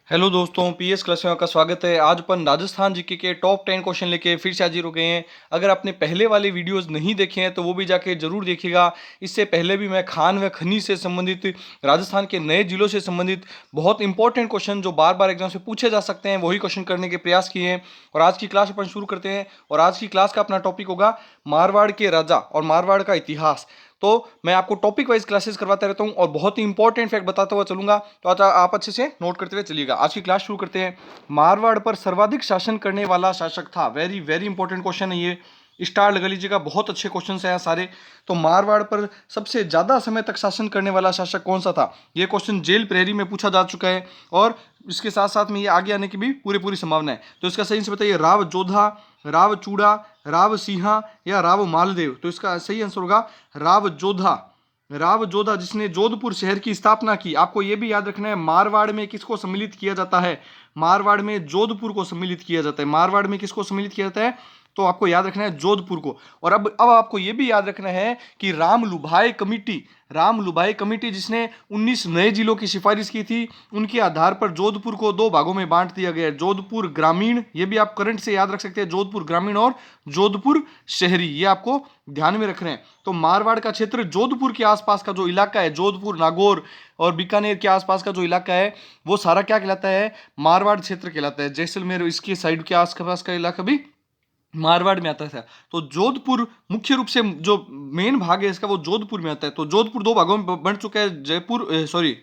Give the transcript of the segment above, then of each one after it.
Hello दोस्तों, PS class में आपका स्वागत है। आज अपन राजस्थान जीके के टॉप 10 क्वेश्चन लेके फिर से हाजिर हो गए हैं। अगर आपने पहले वाले वीडियोस नहीं देखे हैं तो वो भी जाके जरूर देखिएगा। इससे पहले भी मैं खान व खनी से संबंधित, राजस्थान के नए जिलों से संबंधित बहुत इंपॉर्टेंट क्वेश्चन जो बार बार एग्जाम से पूछे जा सकते हैं वही क्वेश्चन करने के प्रयास किए हैं। और आज की क्लास अपन शुरू करते हैं। और आज की क्लास का अपना टॉपिक होगा मारवाड़ के राजा और मारवाड़ का इतिहास। तो मैं आपको टॉपिक वाइज क्लासेस करवाता रहता हूं और बहुत ही इंपॉर्टेंट फैक्ट बताता हुआ चलूंगा। तो आज आप अच्छे से नोट करते हुए चलिएगा। आज की क्लास शुरू करते हैं। मारवाड़ पर सर्वाधिक शासन करने वाला शासक था। वेरी वेरी इंपॉर्टेंट क्वेश्चन है ये। स्टार लगा लीजिएगा, बहुत अच्छे क्वेश्चन हैं सारे। तो मारवाड़ पर सबसे ज्यादा समय तक शासन करने वाला शासक कौन सा था? ये क्वेश्चन जेल प्रहरी में पूछा जा चुका है और इसके साथ साथ में ये आगे आने की भी पूरी पूरी संभावना है। तो इसका सही से बताइए, राव जोधा, राव चूड़ा, राव सिंहा या राव मालदेव? तो इसका सही आंसर होगा राव जोधा। राव जोधा जिसने जोधपुर शहर की स्थापना की। आपको यह भी याद रखना है, मारवाड़ में किसको सम्मिलित किया जाता है? मारवाड़ में जोधपुर को सम्मिलित किया जाता है। मारवाड़ में किसको सम्मिलित किया जाता है? तो आपको याद रखना है जोधपुर को। और अब आपको यह भी याद रखना है कि राम लुभाई कमेटी जिसने 19 नए जिलों की सिफारिश की थी, उनके आधार पर जोधपुर को दो भागों में बांट दिया गया है। जोधपुर ग्रामीण, ये भी आप करंट से याद रख सकते हैं, जोधपुर ग्रामीण और जोधपुर शहरी, ये आपको ध्यान में रखना है। तो मारवाड़ का क्षेत्र जोधपुर के आसपास का जो इलाका है, जोधपुर, नागौर और बीकानेर के आसपास का जो इलाका है, वो सारा क्या कहलाता है? मारवाड़ क्षेत्र कहलाता है। जैसलमेर इसके साइड के आसपास का इलाका भी मारवाड़ में आता था। तो जोधपुर मुख्य रूप से जो मेन भाग है इसका वो जोधपुर में आता है। तो जोधपुर दो भागों में बंट चुका है, जयपुर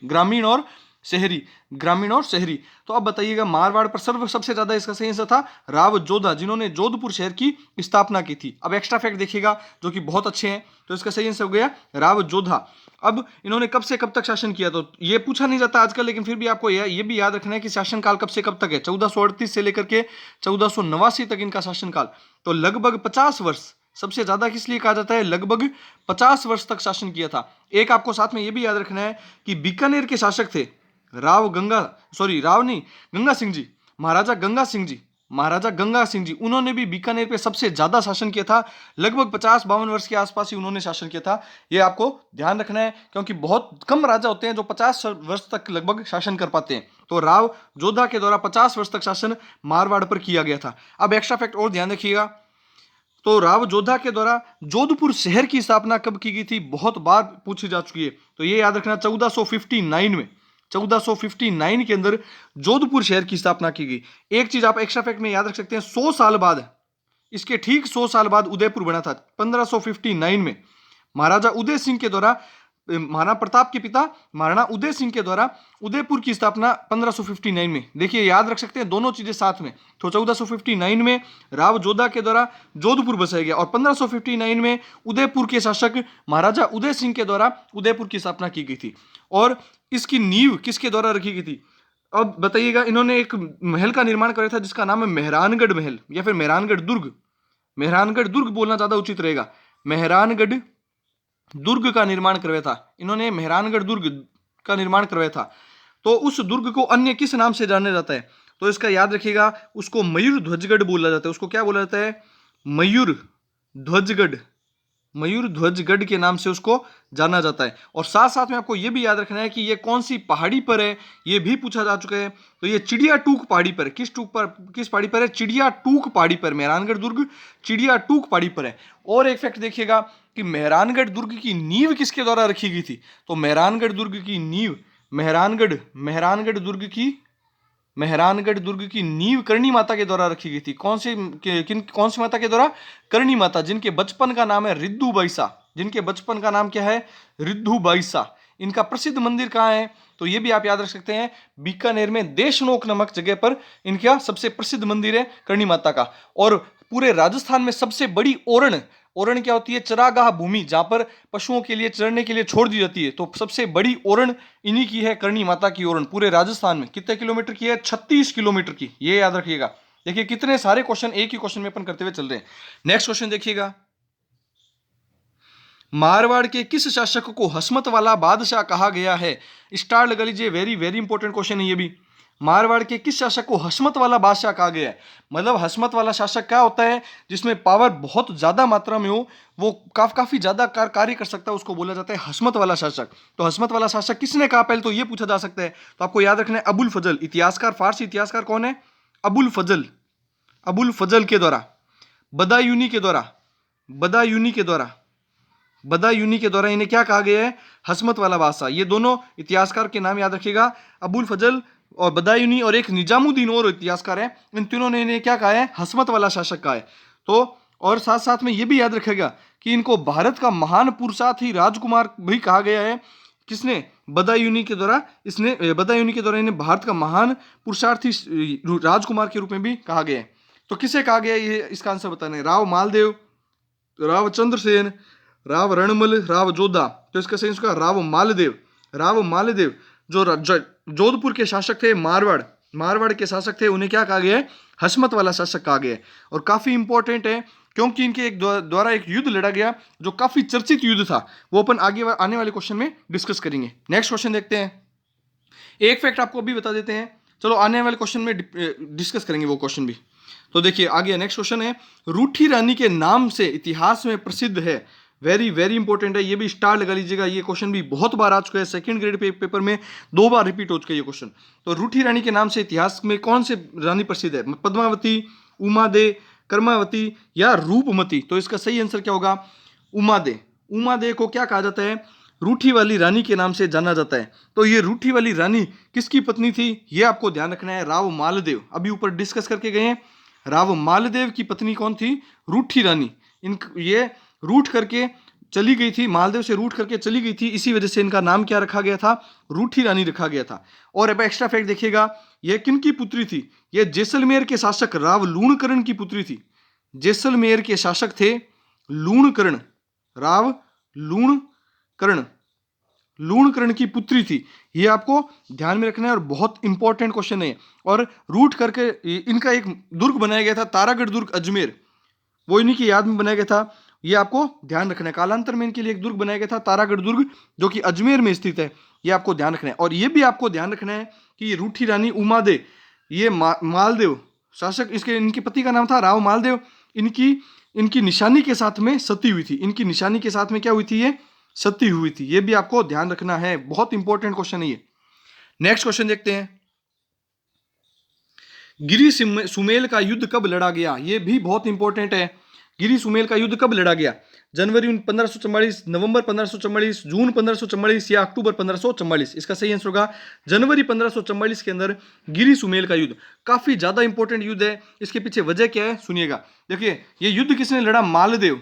ग्रामीण और शहरी, ग्रामीण और शहरी। तो अब बताइएगा, मारवाड़ पर सबसे ज्यादा इसका सही आंसर था राव जोधा, जिन्होंने जोधपुर शहर की स्थापना की थी। अब एक्स्ट्रा फैक्ट देखिएगा जो कि बहुत अच्छे हैं। तो इसका सही आंसर हो गया राव जोधा। अब इन्होंने कब से कब तक शासन किया? तो ये पूछा नहीं जाता आजकल, लेकिन फिर भी आपको ये भी याद रखना है कि शासनकाल कब से कब तक है। 1438 से लेकर के 1489 तक इनका शासनकाल। तो लगभग 50 वर्ष। सबसे ज्यादा किस लिए कहा जाता है? लगभग 50 वर्ष तक शासन किया था। एक आपको साथ में यह भी याद रखना है कि बीकानेर के शासक थे राव नहीं, गंगा सिंह जी, महाराजा गंगा सिंह जी, महाराजा गंगा सिंह जी। उन्होंने भी बीकानेर पे सबसे ज्यादा शासन किया था। लगभग 50-52 वर्ष के आसपास ही उन्होंने शासन किया था। ये आपको ध्यान रखना है, क्योंकि बहुत कम राजा होते हैं जो 50 वर्ष तक लगभग शासन कर पाते हैं। तो राव जोधा के द्वारा 50 वर्ष तक शासन मारवाड़ पर किया गया था। अब एक्स्ट्रा फैक्ट और ध्यान रखिएगा। तो राव जोधा के द्वारा जोधपुर शहर की स्थापना कब की गई थी? बहुत बार पूछी जा चुकी है। तो ये याद रखना, 1459 में, 1459 के अंदर जोधपुर शहर की स्थापना की गई। एक चीज आप एक्स्ट्रा फैक्ट में याद रख सकते हैं, 100 साल बाद, इसके ठीक 100 साल बाद उदयपुर बना था। 1559 में महाराजा उदय सिंह के द्वारा, महाराणा प्रताप के पिता महाराणा उदय सिंह के द्वारा उदयपुर की स्थापना 1559 में। देखिए, याद रख सकते हैं दोनों चीजें साथ में। तो 1459 में राव जोधा के द्वारा जोधपुर बसाया गया और 1559 में उदयपुर के शासक महाराजा उदय सिंह के द्वारा उदयपुर की स्थापना की गई थी। और इसकी नींव किसके द्वारा रखी गई थी? अब बताइएगा, इन्होंने एक महल का निर्माण कराया था जिसका नाम है मेहरानगढ़ महल या फिर मेहरानगढ़ दुर्ग। मेहरानगढ़ दुर्ग बोलना ज्यादा उचित रहेगा। मेहरानगढ़ दुर्ग का निर्माण करवाया था इन्होंने, मेहरानगढ़ दुर्ग का निर्माण करवाया था। तो उस दुर्ग को अन्य किस नाम से जाना जाता है? तो इसका याद रखिएगा, उसको मयूर ध्वजगढ़ बोला जाता है। उसको क्या बोला जाता है? मयूर ध्वजगढ़। मयूर ध्वजगढ़ के नाम से उसको जाना जाता है। और साथ साथ में आपको यह भी याद रखना है कि यह कौन सी पहाड़ी पर है, यह भी पूछा जा चुका है। तो यह चिड़िया टूक पहाड़ी पर, किस पहाड़ी पर है? चिड़िया टूक पहाड़ी पर। मेहरानगढ़ दुर्ग चिड़िया टूक पहाड़ी पर है। और एक फैक्ट देखिएगा कि मेहरानगढ़ दुर्ग की नींव किसके द्वारा रखी गई थी? तो मेहरानगढ़ दुर्ग की नींव, मेहरानगढ़ दुर्ग की नींव करणी माता के द्वारा रखी गई थी। कौन सी माता के द्वारा? करणी माता, जिनके बचपन का नाम है रिद्धू बाईसा। जिनके बचपन का नाम क्या है? रिद्धू बाईसा। इनका प्रसिद्ध मंदिर कहाँ है? तो ये भी आप याद रख सकते हैं, बीकानेर में देशनोक नामक जगह पर इनका सबसे प्रसिद्ध मंदिर है करणी माता का। और पूरे राजस्थान में सबसे बड़ी ओरण क्या होती है? चरागाह भूमि, जहां पर पशुओं के लिए चरने के लिए छोड़ दी जाती है। तो सबसे बड़ी ओरण इन्हीं की है, करणी माता की ओरण। पूरे राजस्थान में कितने किलोमीटर की है? 36 किलोमीटर की। ये याद रखिएगा। देखिए कितने सारे क्वेश्चन एक ही क्वेश्चन में अपन करते हुए चल रहे हैं। नेक्स्ट क्वेश्चन देखिएगा, मारवाड़ के किस शासक को हसमत वाला बादशाह कहा गया है? स्टार लगा लीजिए, वेरी वेरी इंपॉर्टेंट क्वेश्चन है ये भी। मारवाड़ के किस शासक को हशमत वाला बादशाह कहा गया है? मतलब हशमत वाला शासक क्या होता है? जिसमें पावर बहुत ज्यादा मात्रा में हो, वो काफी ज्यादा कार्य कर सकता है, उसको बोला जाता है हशमत वाला शासक। तो हशमत वाला शासक किसने कहा? पहले तो ये पूछा जा सकता है। तो आपको याद रखना है अबुल फजल, इतिहासकार, फारसी इतिहासकार कौन है? अबुल फजल। अबुल फजल के द्वारा, बदायूनी के द्वारा, बदायूनी के द्वारा, बदायूनी के द्वारा इन्हें क्या कहा गया है? हशमत वाला बादशाह। ये दोनों इतिहासकार के नाम याद रखिएगा, अबुल फजल और बदायूनी, और एक निजामुद्दीन और इतिहासकार है, इन तीनों ने इन्हें क्या कहा है? हशमत वाला शासक कहा है। तो और साथ साथ में ये भी याद रखेगा कि इनको भारत का महान पुरुषार्थी राजकुमार भी कहा गया है। किसने? बदायूनी के द्वारा। इसने बदायूनी के द्वारा इन्हें भारत का महान पुरुषार्थी राजकुमार के रूप में भी कहा गया है। तो किसे कहा गया ये इसका आंसर बताना है। राव मालदेव, राव चंद्रसेन, राव रणमल, राव जोधा। तो इसका सही आंसर राव मालदेव। राव मालदेव जो जोधपुर के शासक थे, मारवाड़ के शासक थे, उन्हें क्या कहा गया है? हशमत वाला शासक कहा गया है। और काफी इंपॉर्टेंट है क्योंकि इनके एक द्वारा एक युद्ध लड़ा गया जो काफी चर्चित युद्ध था, वो अपन आगे आने वाले क्वेश्चन में डिस्कस करेंगे। नेक्स्ट क्वेश्चन देखते हैं। एक फैक्ट आपको अभी बता देते हैं, चलो आने वाले क्वेश्चन में डिस्कस करेंगे वो क्वेश्चन भी। तो देखिए आगे नेक्स्ट क्वेश्चन है, रूठी रानी के नाम से इतिहास में प्रसिद्ध है। वेरी वेरी इंपॉर्टेंट है, ये भी स्टार लगा लीजिएगा। ये क्वेश्चन भी बहुत बार आ चुका है, सेकंड ग्रेड पेपर में 2 बार रिपीट हो चुका है ये क्वेश्चन। तो रूठी रानी के नाम से इतिहास में कौन से रानी प्रसिद्ध है? पद्मावती, उमादे, कर्मावती या रूपमती? तो इसका सही आंसर क्या होगा? उमादे। उमादे को क्या कहा जाता है? रूठी वाली रानी के नाम से जाना जाता है। तो ये रूठी वाली रानी किसकी पत्नी थी? ये आपको ध्यान रखना है, राव मालदेव। अभी ऊपर डिस्कस करके गए हैं, राव मालदेव की पत्नी कौन थी? रूठी रानी। ये रूठ करके चली गई थी, मालदेव से रूठ करके चली गई थी, इसी वजह से इनका नाम क्या रखा गया था? रूठी रानी रखा गया था। और अब एक्स्ट्रा फैक्ट देखिएगा, यह किन की पुत्री थी? यह जैसलमेर के शासक राव लूणकरण की पुत्री थी। जैसलमेर के शासक थे लूणकरण, राव लूणकरण, लूणकरण की पुत्री थी। ये आपको ध्यान में रखना है और बहुत इंपॉर्टेंट क्वेश्चन है। और रूठ करके इनका एक दुर्ग बनाया गया था, तारागढ़ दुर्ग अजमेर, वो इन्हीं की याद में बनाया गया था। ये आपको ध्यान रखना है। कालांतर में इनके लिए एक दुर्ग बनाया गया था, तारागढ़ दुर्ग, जो कि अजमेर में स्थित है। ये आपको ध्यान रखना है। और ये भी आपको ध्यान रखना है कि ये रूठी रानी उमादे, ये मालदेव शासक, इसके इनके पति का नाम था राव मालदेव। इनकी निशानी के साथ में सती हुई थी। इनकी निशानी के साथ में क्या हुई थी? ये सती हुई थी। ये भी आपको ध्यान रखना है, बहुत इंपॉर्टेंट क्वेश्चन है ये। नेक्स्ट क्वेश्चन देखते हैं, गिरी सुमेल का युद्ध कब लड़ा गया? ये भी बहुत इंपॉर्टेंट है। गिरी सुमेल का युद्ध कब लड़ा गया? जनवरी 1544, नवंबर 1544, जून 1544 या अक्टूबर 1544? इसका सही आंसर होगा जनवरी 1544 के अंदर गिरी सुमेल का युद्ध। काफी ज्यादा इंपॉर्टेंट युद्ध है। इसके पीछे वजह क्या है सुनिएगा। देखिए ये युद्ध किसने लड़ा? मालदेव।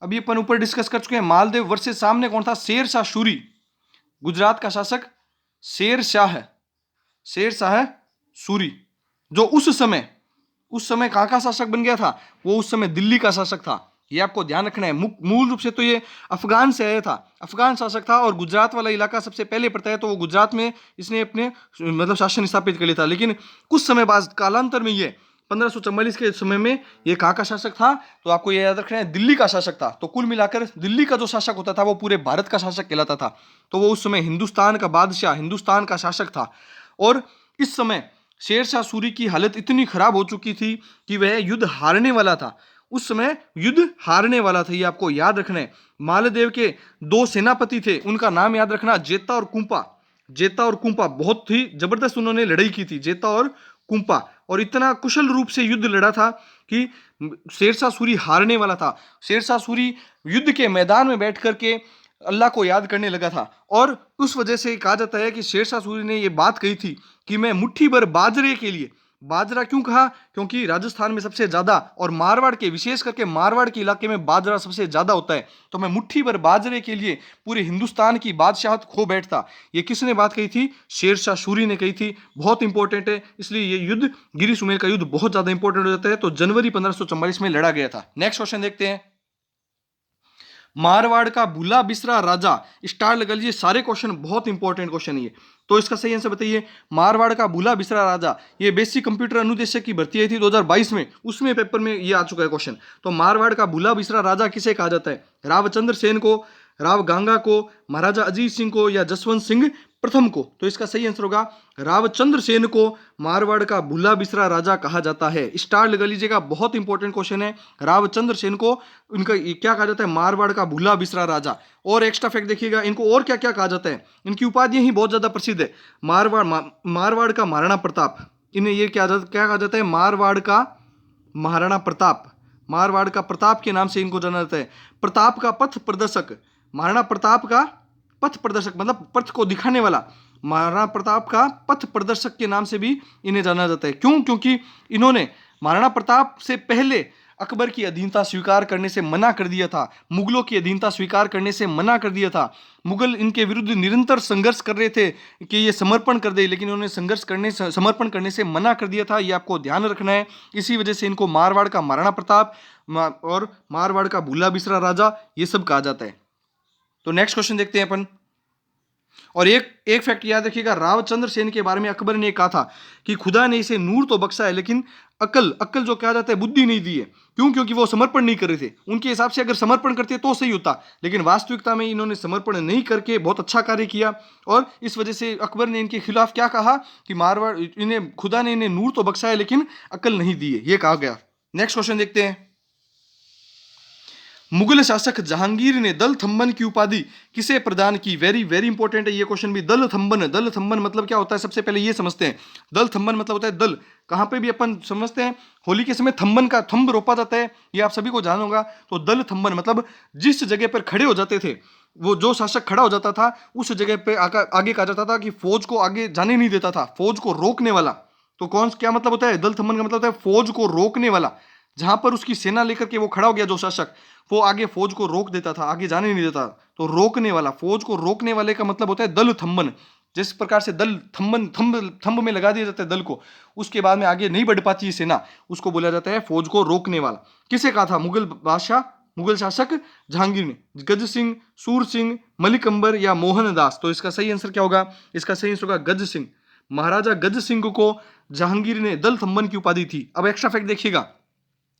अभी अपन ऊपर डिस्कस कर चुके हैं। मालदेव वर्सेस सामने कौन था? शेर शाह सूरी, गुजरात का शासक शेर शाह सूरी, जो उस समय कहाँ का शासक बन गया था? वो उस समय दिल्ली का शासक था। ये आपको ध्यान रखना है। मूल रूप से तो ये अफगान से आया था, अफगान शासक था, और गुजरात वाला इलाका सबसे पहले पड़ता है, तो वो गुजरात में इसने अपने मतलब शासन स्थापित कर लिया था। लेकिन कुछ समय बाद कालांतर में ये 1544 के समय में ये कहाँ का शासक था? तो आपको ये याद रखना है, दिल्ली का शासक था। तो कुल मिलाकर दिल्ली का जो शासक होता था वो पूरे भारत का शासक कहलाता था। तो वो उस समय हिंदुस्तान का बादशाह, हिंदुस्तान का शासक था। और इस समय शेर शाह सूरी की हालत इतनी खराब हो चुकी थी कि वह युद्ध हारने वाला था। उस समय युद्ध हारने वाला था, ये आपको याद रखना है। मालदेव के 2 सेनापति थे, उनका नाम याद रखना, जेता और कुंपा। जेता और कुंपा बहुत ही जबरदस्त उन्होंने लड़ाई की थी, जेता और कुंपा। और इतना कुशल रूप से युद्ध लड़ा था कि शेरशाह सूरी हारने वाला था। शेरशाह सूरी युद्ध के मैदान में बैठ करके अल्लाह को याद करने लगा था। और उस वजह से कहा जाता है कि शेरशाह सूरी ने यह बात कही थी कि मैं मुट्ठी भर बाजरे के लिए, बाजरा क्यों कहा? क्योंकि राजस्थान में सबसे ज्यादा, और मारवाड़ के, विशेष करके मारवाड़ के इलाके में बाजरा सबसे ज्यादा होता है, तो मैं मुट्ठी भर बाजरे के लिए पूरे हिंदुस्तान की बादशाहत खो बैठता। ये किसने बात कही थी? शेरशाह सूरी ने कही थी। बहुत इंपॉर्टेंट है, इसलिए ये युद्ध, गिरी सुमेल का युद्ध, बहुत ज्यादा इंपॉर्टेंट हो जाता है। तो जनवरी 1544 में लड़ा गया था। नेक्स्ट क्वेश्चन देखते हैं, मारवाड़ का भूला बिसरा राजा, स्टार लगा लीजिए, सारे क्वेश्चन बहुत इंपॉर्टेंट क्वेश्चन है ये। तो इसका सही आंसर बताइए। मारवाड़ का भूला बिसरा राजा, ये बेसिक कंप्यूटर अनुदेशक की भर्ती आई थी 2022 में, उसमें पेपर में ये आ चुका है क्वेश्चन। तो मारवाड़ का भूला बिसरा राजा किसे कहा जाता है? रावचंद्र सेन को, राव गांगा को, महाराजा अजीत सिंह को, या जसवंत सिंह प्रथम को। तो इसका सही आंसर होगा रावचंद्र सेन को मारवाड़ का भूला बिसरा राजा कहा जाता है। स्टार लगा लीजिएगा, बहुत इंपॉर्टेंट क्वेश्चन है। रावचंद्र सेन को इनका क्या कहा जाता है? मारवाड़ का भूला बिसरा राजा। और एक्स्ट्रा फैक्ट देखिएगा, इनको और क्या क्या कहा जाता है, इनकी उपाधियां ही बहुत ज्यादा प्रसिद्ध है। मारवाड़ का महाराणा प्रताप, इन्हें ये क्या कहा जाता है? मारवाड़ का महाराणा प्रताप। मारवाड़ का प्रताप के नाम से इनको जाना जाता है। प्रताप का पथ प्रदर्शक, महाराणा प्रताप का पथ प्रदर्शक मतलब पथ को दिखाने वाला, महाराणा प्रताप का पथ प्रदर्शक के नाम से भी इन्हें जाना जाता है। क्यों? क्योंकि इन्होंने महाराणा प्रताप से पहले अकबर की अधीनता स्वीकार करने से मना कर दिया था, मुगलों की अधीनता स्वीकार करने से मना कर दिया था। मुगल इनके विरुद्ध निरंतर संघर्ष कर रहे थे कि ये समर्पण कर दे, लेकिन उन्होंने समर्पण करने से मना कर दिया था। ये आपको ध्यान रखना है। इसी वजह से इनको मारवाड़ का महाराणा प्रताप और मारवाड़ का भूला बिसरा राजा ये सब कहा जाता है। तो नेक्स्ट क्वेश्चन देखते हैं अपन। और एक फैक्ट याद रखिएगा, रावचंद्र सेन के बारे में अकबर ने कहा था कि खुदा ने इसे नूर तो बख्शा है, लेकिन अकल जो कहा जाता है बुद्धि नहीं दी है। क्यों? क्योंकि वो समर्पण नहीं कर रहे थे। उनके हिसाब से अगर समर्पण करते तो सही होता, लेकिन वास्तविकता में इन्होंने समर्पण नहीं करके बहुत अच्छा कार्य किया। और इस वजह से अकबर ने इनके खिलाफ क्या कहा कि मारवाड़ इन्हें खुदा ने इन्हें नूर तो बख्शा है लेकिन अकल नहीं दी है, ये कहा गया। नेक्स्ट क्वेश्चन देखते हैं। मुगल शासक जहांगीर ने दल थंबन की उपाधि किसे प्रदान की? वेरी वेरी इंपॉर्टेंट है ये क्वेश्चन भी। दल थंबन मतलब क्या होता है? सबसे पहले ये समझते हैं। दल थंबन मतलब होता है दल। कहां पे भी अपन समझते हैं, होली के समय थंबन का थंब रोपा जाता है, ये आप सभी को जाना होगा। तो दल थंबन मतलब जिस जगह पर खड़े हो जाते थे, वो जो शासक खड़ा हो जाता था उस जगह पे आगे कहा जाता था कि फौज को आगे जाने नहीं देता था, फौज को रोकने वाला। तो क्या मतलब होता है? दल थंबन का मतलब होता है फौज को रोकने वाला। जहां पर उसकी सेना लेकर के वो खड़ा हो गया जो शासक, वो आगे फौज को रोक देता था, आगे जाने नहीं देता। तो रोकने वाला, फौज को रोकने वाले का मतलब होता है दल थंबन। जिस प्रकार से दल थंब में लगा दिया जाता है दल को, उसके बाद में आगे नहीं बढ़ पाती है सेना, उसको बोला जाता है फौज को रोकने वाला। किसे कहा था? मुगल शासक जहांगीर ने। गज सिंह, सूर सिंह, मलिक अंबर या मोहनदास? तो इसका सही आंसर क्या होगा? इसका सही आंसर होगा गज सिंह। महाराजा गज सिंह को जहांगीर ने दल थंबन की उपाधि थी। अब एक्स्ट्रा फैक्ट देखिएगा,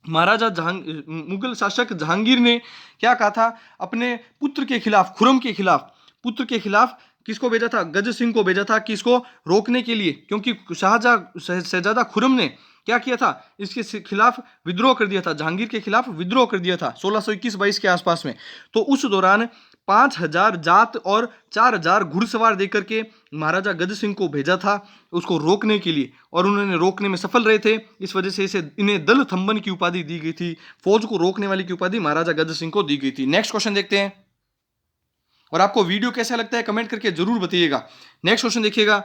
मुगल शासक जहांगीर ने क्या कहा था अपने पुत्र के खिलाफ, खुर्रम के खिलाफ, पुत्र के खिलाफ किसको भेजा था? गज सिंह को भेजा था कि इसको रोकने के लिए, क्योंकि शहजादा खुर्रम ने क्या किया था? इसके खिलाफ विद्रोह कर दिया था, जहांगीर के खिलाफ विद्रोह कर दिया था 1621-22 के आसपास में। तो उस दौरान 5000 जात और 4000 घुड़सवार देकर के महाराजा गज सिंह को भेजा था उसको रोकने के लिए, और उन्होंने रोकने में सफल रहे थे। इस वजह से इन्हें दल थंबन की उपाधि दी गई थी, फौज को रोकने वाली की उपाधि महाराजा गज सिंह को दी गई थी। नेक्स्ट क्वेश्चन देखते हैं। और आपको वीडियो कैसा लगता है कमेंट करके जरूर बताइएगा। नेक्स्ट क्वेश्चन देखिएगा,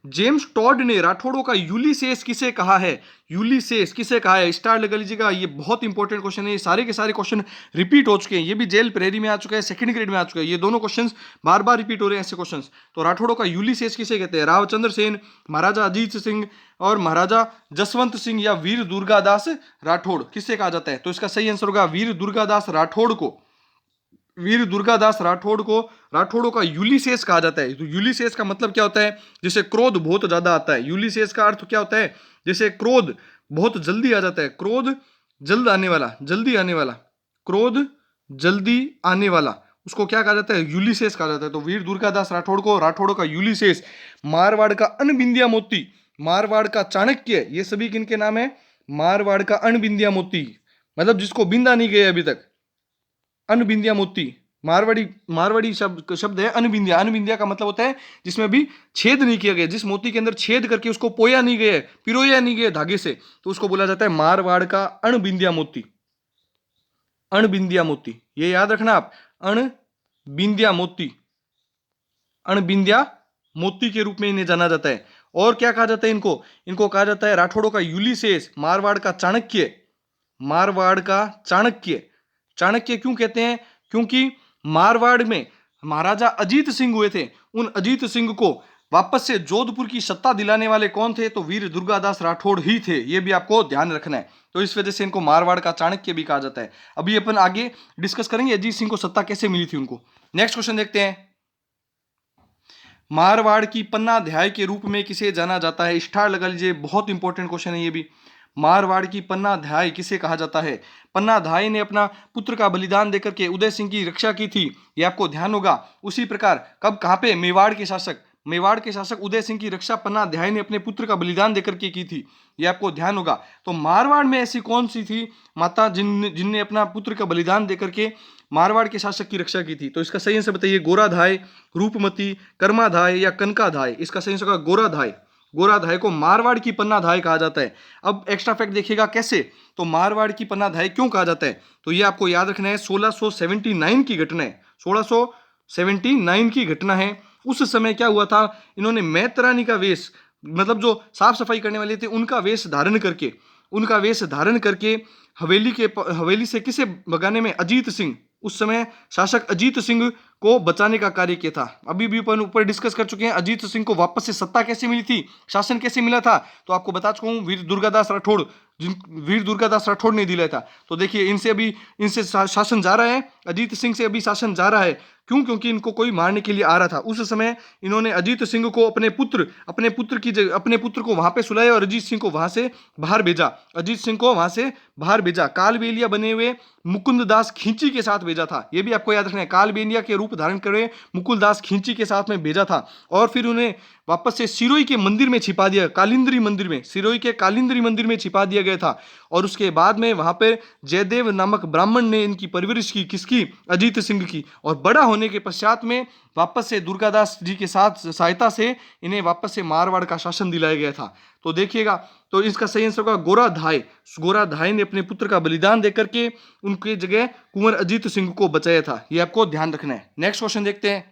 जेम्स टॉड ने राठौड़ों का यूलिसेस किसे कहा है? यूलिसेस किसे कहा है? स्टार लगा लीजिएगा, ये बहुत इंपॉर्टेंट क्वेश्चन है। ये सारे के सारे क्वेश्चन रिपीट हो चुके हैं, ये भी जेल प्रेरी में आ चुका है, सेकंड ग्रेड में आ चुका है। ये दोनों क्वेश्चंस बार बार रिपीट हो रहे हैं ऐसे क्वेश्चंस। तो राठौड़ों का यूलिसेस किसे कहते हैं? रावचंद्र सेन, महाराजा अजीत सिंह और महाराजा जसवंत सिंह या वीर दुर्गादास राठौड़, किससे कहा जाता है? तो इसका सही आंसर होगा वीर दुर्गादास राठौड़ को। वीर दुर्गादास राठौड़ों का यूलिसेस कहा जाता है। तो यूलिसेस का मतलब क्या होता है? जिसे क्रोध बहुत ज्यादा आता है। यूलिसेस का अर्थ क्या होता है? जिसे क्रोध बहुत जल्दी आ जाता है, क्रोध जल्द आने वाला, जल्दी आने वाला, क्रोध जल्दी आने वाला, उसको क्या कहा जाता है? यूलिसेस कहा जाता है। तो वीर दुर्गादास राठौड़ों का यूलिसेस। मारवाड़ का अनबिंदिया मोती, मारवाड़ का चाणक्य, ये सभी किनके नाम है? मारवाड़ का अनबिंदिया मोती मतलब जिसको बिंदा नहीं गया अभी तक, अनबिंदिया मोती। मारवाड़ी शब्द है अनबिंदिया। अनबिंदिया का मतलब होता है जिसमें अभी छेद नहीं किया गया, जिस मोती के अंदर छेद करके उसको पोया नहीं गया, पिरोया नहीं गया धागे से, तो उसको बोला जाता है मारवाड़ का अनबिंदिया मोती। अनबिंदिया मोती, ये याद रखना आप, अनबिंदिया मोती, अनबिंदिया मोती के रूप में इन्हें जाना जाता है। और क्या कहा जाता है इनको कहा जाता है राठौड़ों का यूलिसेस, मारवाड़ का चाणक्य। मारवाड़ का चाणक्य, चाणक्य क्यों कहते हैं? क्योंकि मारवाड़ में महाराजा अजीत सिंह हुए थे, उन अजीत सिंह को वापस से जोधपुर की सत्ता दिलाने वाले कौन थे? तो वीर दुर्गादास राठौड़ ही थे। ये भी आपको ध्यान रखना है। तो इस वजह से इनको मारवाड़ का चाणक्य भी कहा जाता है। अभी अपन आगे डिस्कस करेंगे अजीत सिंह को सत्ता कैसे मिली थी उनको। नेक्स्ट क्वेश्चन देखते हैं, मारवाड़ की पन्नाध्याय के रूप में किसे जाना जाता है? स्टार लगा लीजिए, बहुत इंपॉर्टेंट क्वेश्चन है ये भी। मारवाड़ की पन्नाध्याय किसे कहा जाता है? पन्नाध्याय ने अपना पुत्र का बलिदान देकर के उदय सिंह की रक्षा की थी, ये आपको ध्यान होगा। उसी प्रकार कब कहां पे? मेवाड़ के शासक मेवाड़ के शासक उदय सिंह की रक्षा पन्ना अध्याय ने अपने पुत्र का बलिदान देकर के की थी, ये आपको ध्यान होगा। तो मारवाड़ में ऐसी कौन सी थी माता जिनने अपना पुत्र का बलिदान देकर के मारवाड़ के शासक की रक्षा की थी? तो इसका सही आंसर बताइए, गोराधाय, रूपमती, कर्माधाय या कनकाधाय? इसका सही आंसर होगा गोराधाय। गोराधाय को मारवाड़ की पन्नाधाय कहा जाता है। अब एक्स्ट्रा फैक्ट देखिएगा कैसे, तो मारवाड़ की पन्नाधाय क्यों कहा जाता है, तो ये आपको याद रखना है 1679 की घटना है। 1679 की घटना है। उस समय क्या हुआ था, इन्होंने मैतरानी का वेश, मतलब जो साफ सफाई करने वाले थे उनका वेश धारण करके हवेली से किसे भगाने में, अजीत सिंह, उस समय शासक अजीत सिंह को बचाने का कार्य किया था। अभी भी अपन ऊपर डिस्कस कर चुके हैं अजीत सिंह को वापस से सत्ता कैसे मिली थी, शासन कैसे मिला था, तो आपको बता चुका हूं वीर दुर्गादास राठौड़ ने दिलाया था। तो देखिए इनसे शासन जा रहा है, अजीत सिंह से अभी शासन जा रहा है। क्यों? क्योंकि इनको कोई मारने के लिए आ रहा था। उस समय इन्होंने अजीत सिंह को अपने पुत्र को वहां पे सुलाया और अजीत सिंह को वहां से बाहर भेजा। कालबेलिया बने हुए मुकुंद दास खींची के साथ भेजा था। यह भी आपको याद रखना है, कालबेलिया के रूप धारण करे मुकुल दास खींची के साथ में भेजा था। और फिर उन्हें वापस से सिरोही के मंदिर में छिपा दिया, सिरोही के कालिंद्री मंदिर में छिपा दिया गया था। और उसके बाद में वहां पर जयदेव नामक ब्राह्मण ने इनकी परवरिश की, किसकी? अजीत सिंह की। और बड़ा होने के पश्चात में वापस से दुर्गादास जी के साथ सहायता से इन्हें वापस से मारवाड़ का शासन दिलाया गया था। तो देखिएगा, तो इसका सही आंसर होगा गोराधाय ने अपने पुत्र का बलिदान देकर के उनकी जगह कुंवर अजीत सिंह को बचाया था। ये आपको ध्यान रखना है। नेक्स्ट क्वेश्चन देखते हैं,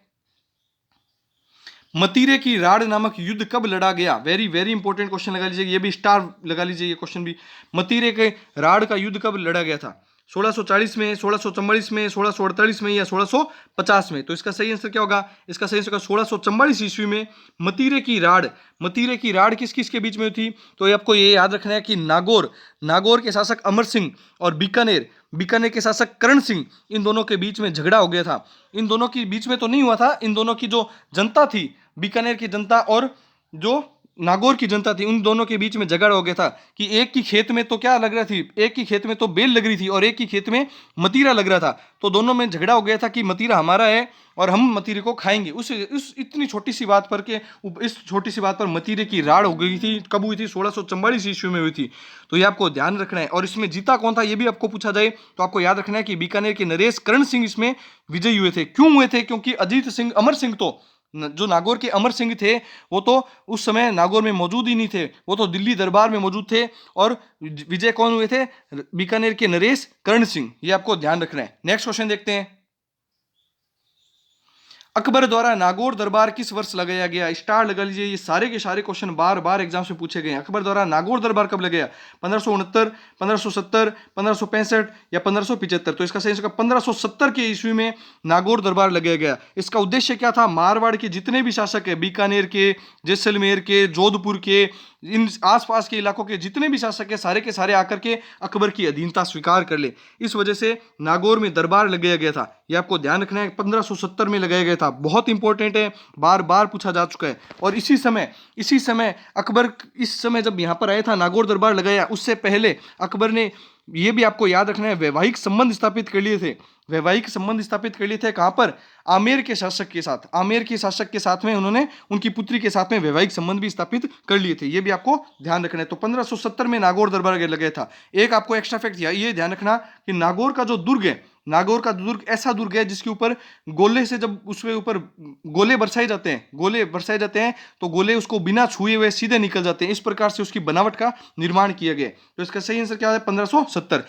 मतीरे की राड़ नामक युद्ध कब लड़ा गया? वेरी वेरी इंपॉर्टेंट क्वेश्चन लगा लीजिए, ये भी स्टार लगा लीजिए, ये क्वेश्चन भी। मतीरे के राड़ का युद्ध कब लड़ा गया था? 1640 में, 1644 में, 1648 में या 1650 में? तो इसका सही आंसर क्या होगा? इसका सही आंसर 1644 ईस्वी में मतीरे की राड़ किस किस के बीच में थी? तो आपको ये याद रखना है कि नागौर के शासक अमर सिंह और बीकानेर के शासक करण सिंह, इन दोनों के बीच में झगड़ा हो गया था। इन दोनों के बीच में तो नहीं हुआ था, इन दोनों की जो जनता थी, बीकानेर की जनता और जो नागौर की जनता थी, उन दोनों के बीच में झगड़ा हो गया था कि एक की खेत में तो क्या लग रहा थी, एक की खेत में तो बेल लग रही थी और एक की खेत में मतीरा लग रहा था। तो दोनों में झगड़ा हो गया था कि मतीरा हमारा है और हम मतीरे को खाएंगे। उस इतनी छोटी सी बात पर मतीरे की राड़ हो गई थी। कब हुई थी? 1644 ईस्वी में हुई थी। तो ये आपको ध्यान रखना है। और इसमें जीता कौन था, ये भी आपको पूछा जाए तो आपको याद रखना है कि बीकानेर के नरेश करण सिंह इसमें विजयी हुए थे। क्यों हुए थे? क्योंकि अमर सिंह तो जो नागौर के अमर सिंह थे वो तो उस समय नागौर में मौजूद ही नहीं थे, वो तो दिल्ली दरबार में मौजूद थे। और विजय कौन हुए थे? बीकानेर के नरेश करण सिंह। ये आपको ध्यान रखना है। नेक्स्ट क्वेश्चन देखते हैं, अकबर द्वारा नागौर दरबार किस वर्ष लगाया गया? स्टार लगा लीजिए, ये सारे के सारे क्वेश्चन बार बार एग्जाम में पूछे गए हैं। अकबर द्वारा नागौर दरबार कब लगाया? 1569, 1570, 1565 या 1575? तो इसका सही आंसर 1570 के ईस्वी में नागौर दरबार लगाया गया। इसका उद्देश्य क्या था? मारवाड़ के जितने भी शासक है, बीकानेर के, जैसलमेर के, जोधपुर के, इन आसपास के इलाकों के जितने भी शासक है, सारे के सारे आकर के अकबर की अधीनता स्वीकार कर ले, इस वजह से नागौर में दरबार लगाया गया था। ये आपको ध्यान रखना है, 1570 में लगाया गया था। बहुत इंपॉर्टेंट है, बार बार पूछा जा चुका है। और इसी समय अकबर, इस समय जब यहाँ पर आया था, नागौर दरबार लगाया, उससे पहले अकबर ने, ये भी आपको याद रखना है, वैवाहिक संबंध स्थापित कर लिए थे। कहां पर? आमेर के शासक के साथ में उन्होंने उनकी पुत्री के साथ में वैवाहिक संबंध भी स्थापित कर लिए थे। ये भी आपको ध्यान रखना है। तो 1570 में नागौर दरबार लगाया था। एक आपको एक्स्ट्रा फैक्ट ये ध्यान रखना कि नागौर का जो दुर्ग है, नागौर का दुर्ग ऐसा दुर्ग है जिसके ऊपर गोले से, जब उसके ऊपर गोले बरसाए जाते हैं तो गोले उसको बिना छुए हुए सीधे निकल जाते हैं। इस प्रकार से उसकी बनावट का निर्माण किया गया। तो इसका सही आंसर क्या है? 1570।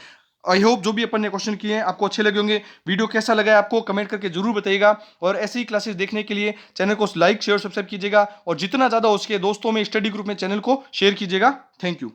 आई होप जो भी अपन ने क्वेश्चन किए हैं आपको अच्छे लगे होंगे। वीडियो कैसा लगा है आपको कमेंट करके जरूर बताइएगा। और ऐसी ही क्लासेस देखने के लिए चैनल को लाइक, शेयर, सब्सक्राइब कीजिएगा और जितना ज्यादा हो सके दोस्तों में, स्टडी ग्रुप में चैनल को शेयर कीजिएगा। Thank you.